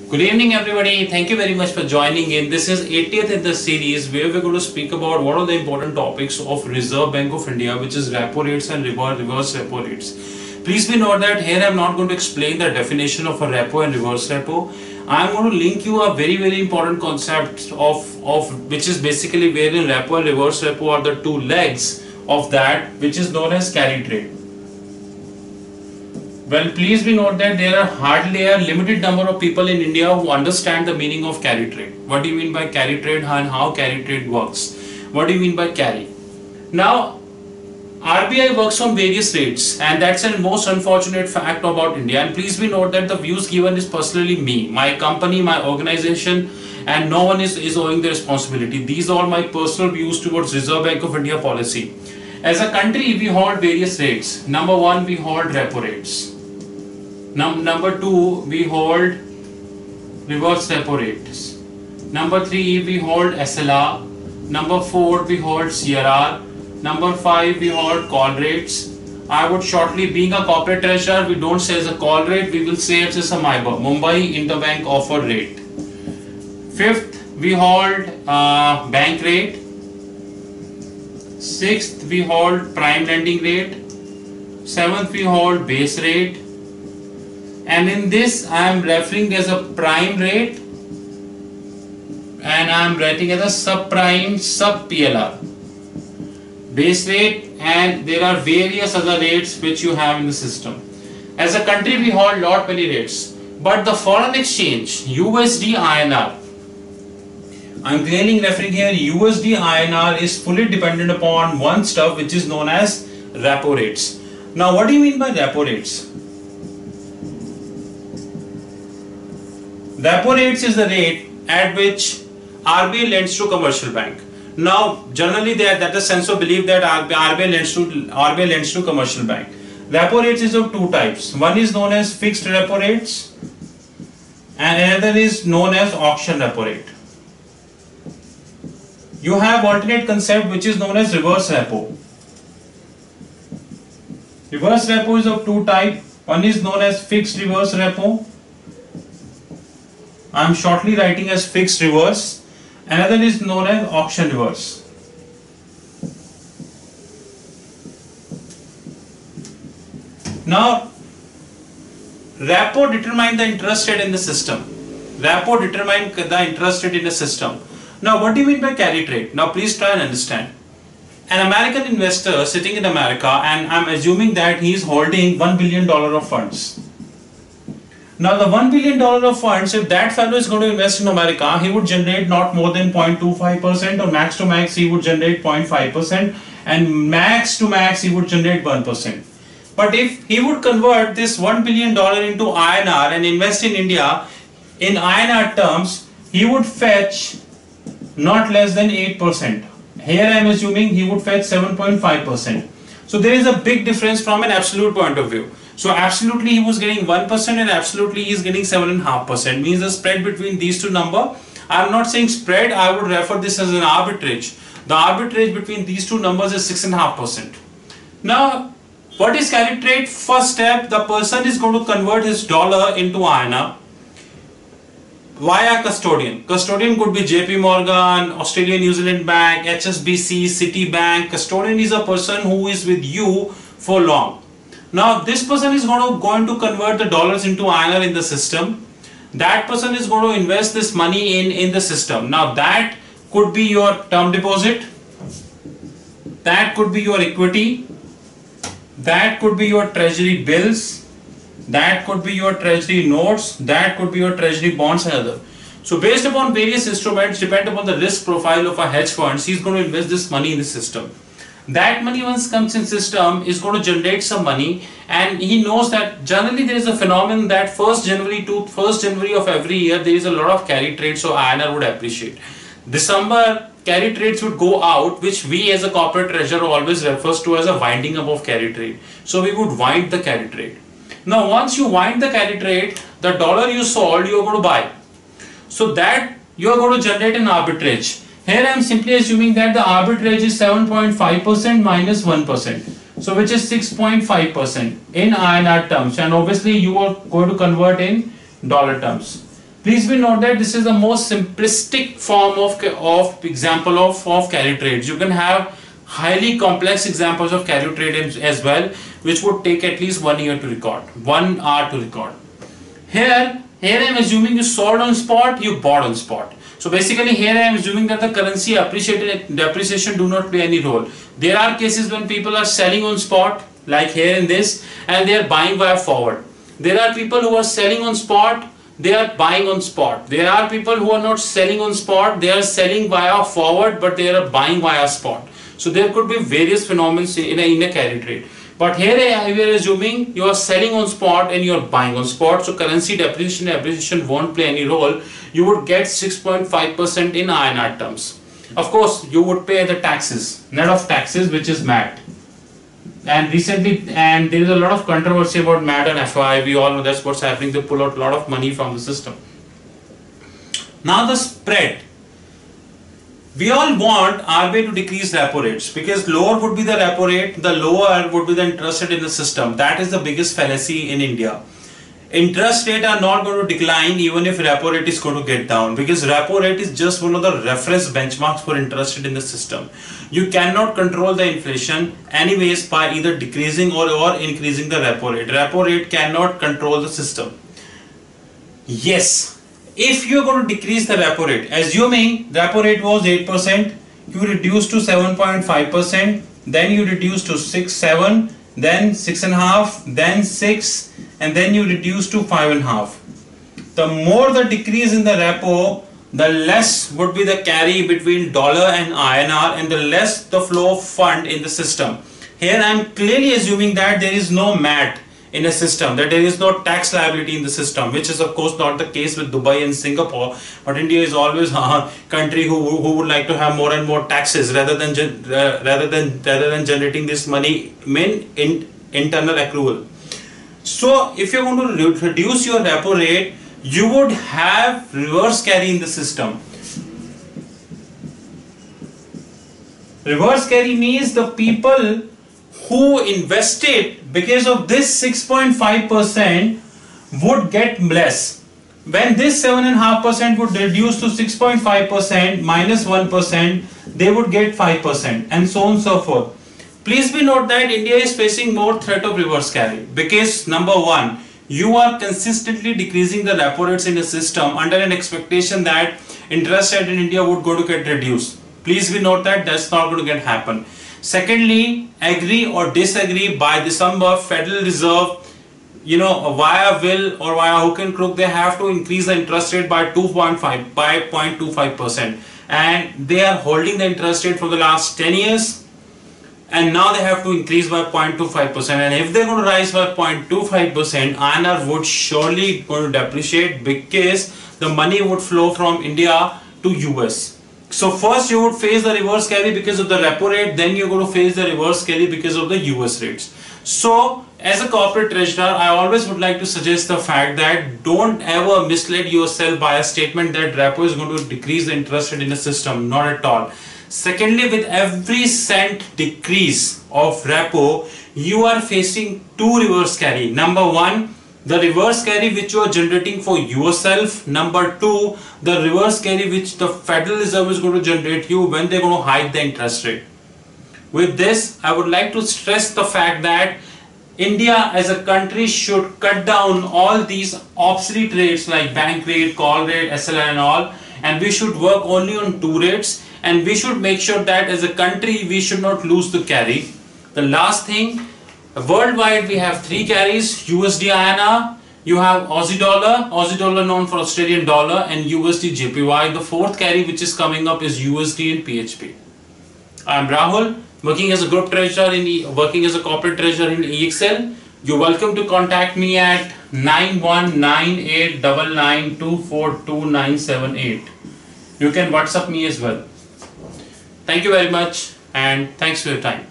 Good evening everybody, thank you very much for joining in. This is 80th in the series where we're going to speak about what are the important topics of Reserve Bank of India, which is repo rates and reverse repo rates. Please be note that here I'm not going to explain the definition of a repo and reverse repo. I'm going to link you a very important concept of which is basically wherein repo and reverse repo are the two legs of that, which is known as carry trade. Well, please be note that there are hardly a limited number of people in India who understand the meaning of carry trade. What do you mean by carry trade and how carry trade works? What do you mean by carry? Now, RBI works on various rates, and that's the most unfortunate fact about India. And please be note that the views given is personally me, my company, my organization, and no one is owing the responsibility. These are all my personal views towards Reserve Bank of India policy. As a country, we hold various rates. Number one, we hold repo rates. Number two, we hold reverse repo rates. Number three, we hold SLR. Number four, we hold CRR. Number five, we hold call rates. I would shortly, being a corporate treasurer, we don't say as a call rate, we will say it's a MIBOR, Mumbai Interbank Offer Rate. Fifth, we hold bank rate. Sixth, we hold prime lending rate. Seventh, we hold base rate. And in this I am referring as a prime rate and I am writing as a subprime sub PLR, base rate, and there are various other rates which you have in the system. As a country we hold lot many rates, but the foreign exchange USD INR, I am clearly referring here, USD INR is fully dependent upon one stuff which is known as repo rates. Now what do you mean by repo rates? Repo rates is the rate at which RBI lends to commercial bank. Now, generally that is sense of belief that RBI lends to commercial bank. Repo rates is of two types. One is known as fixed repo rates, and another is known as auction repo rate. You have alternate concept which is known as reverse repo. Reverse repo is of two types. One is known as fixed reverse repo. I am shortly writing as fixed reverse. Another is known as auction reverse. Now, repo determine the interest rate in the system. Repo determine the interest rate in the system. Now, what do you mean by carry trade? Now, please try and understand. An American investor sitting in America, and I am assuming that he is holding $1 billion of funds. Now the $1 billion of funds, if that fellow is going to invest in America, he would generate not more than 0.25%, or max to max he would generate 0.5%, and max to max he would generate 1%. But if he would convert this $1 billion into INR and invest in India, in INR terms, he would fetch not less than 8%. Here I am assuming he would fetch 7.5%. So there is a big difference from an absolute point of view. So absolutely he was getting 1% and absolutely he is getting 7.5%. Means the spread between these two numbers. I am not saying spread, I would refer this as an arbitrage. The arbitrage between these two numbers is 6.5%. Now, what is carry trade? First step, the person is going to convert his dollar into INR via custodian. Custodian could be JP Morgan, Australian New Zealand Bank, HSBC, Citibank. Custodian is a person who is with you for long. Now this person is going to convert the dollars into INR in the system. That person is going to invest this money in the system. Now that could be your term deposit, that could be your equity, that could be your treasury bills, that could be your treasury notes, that could be your treasury bonds and other. So based upon various instruments, depend upon the risk profile of a hedge funds, he is going to invest this money in the system. That money once comes in system is going to generate some money, and he knows that generally there is a phenomenon that 1st January to 1st January of every year there is a lot of carry trade, so INR would appreciate. December carry trades would go out, which we as a corporate treasurer always refers to as a winding up of carry trade. So we would wind the carry trade. Now once you wind the carry trade, the dollar you sold you are going to buy. So that you are going to generate an arbitrage. Here I am simply assuming that the arbitrage is 7.5% minus 1%. So which is 6.5% in INR terms, and obviously you are going to convert in dollar terms. Please be note that this is the most simplistic form of example of carry trades. You can have highly complex examples of carry trade as well, which would take at least 1 year to record, 1 hour to record. Here I am assuming you sold on spot, you bought on spot. So basically here I am assuming that the currency appreciated and depreciation do not play any role. There are cases when people are selling on spot, like here in this, and they are buying via forward. There are people who are selling on spot, they are buying on spot. There are people who are not selling on spot, they are selling via forward, but they are buying via spot. So there could be various phenomena in a carry trade. But here we are assuming you are selling on spot and you are buying on spot. So currency depreciation and appreciation won't play any role. You would get 6.5% in INR terms. Of course, you would pay the taxes, net of taxes, which is MAT. And recently, and there is a lot of controversy about MAT and FI. We all know that's what's happening. They pull out a lot of money from the system. Now the spread. We all want RBI to decrease repo rates, because lower would be the repo rate, the lower would be the interest rate in the system. That is the biggest fallacy in India. Interest rate are not going to decline even if repo rate is going to get down, because repo rate is just one of the reference benchmarks for interest rate in the system. You cannot control the inflation anyways by either decreasing or increasing the repo rate. Repo rate cannot control the system. Yes. If you are going to decrease the repo rate, assuming repo rate was 8%, you reduce to 7.5%, then you reduce to 6, 7, then 6.5, then 6, and then you reduce to 5.5. The more the decrease in the repo, the less would be the carry between dollar and INR, and the less the flow of fund in the system. Here I am clearly assuming that there is no MAT in a system, that there is no tax liability in the system, which is of course not the case with Dubai and Singapore. But India is always a country who would like to have more and more taxes rather than generating this money in internal accrual. So if you're going to reduce your repo rate, you would have reverse carry in the system. Reverse carry means the people who invested because of this 6.5% would get less. When this 7.5% would reduce to 6.5% minus 1%, they would get 5%, and so on and so forth. Please be note that India is facing more threat of reverse carry, because number one, you are consistently decreasing the repo rates in the system under an expectation that interest rate in India would go to get reduced. Please be note that that's not going to get happen. Secondly, agree or disagree, by December, Federal Reserve, via will or via hook and crook, they have to increase the interest rate by 0.25%, and they are holding the interest rate for the last 10 years, and now they have to increase by 0.25%. And if they're going to rise by 0.25%, INR would surely going to depreciate, because the money would flow from India to US. So first you would face the reverse carry because of the repo rate, then you're going to face the reverse carry because of the US rates. So as a corporate treasurer, I always would like to suggest the fact that don't ever mislead yourself by a statement that repo is going to decrease the interest rate in the system. Not at all. Secondly, with every cent decrease of repo, you are facing two reverse carry. Number one, the reverse carry which you are generating for yourself. Number two, the reverse carry which the Federal Reserve is going to generate you when they're going to hike the interest rate. With this, I would like to stress the fact that India as a country should cut down all these obsolete rates like bank rate, call rate, SLR and all, and we should work only on two rates, and we should make sure that as a country we should not lose the carry. The last thing, worldwide we have three carries: USD INR, you have Aussie dollar known for Australian dollar, and USD JPY. The fourth carry which is coming up is USD and PHP. I am Rahul, working as a group treasurer working as a corporate treasurer in EXL. You're welcome to contact me at 919899242978. You can WhatsApp me as well. Thank you very much, and thanks for your time.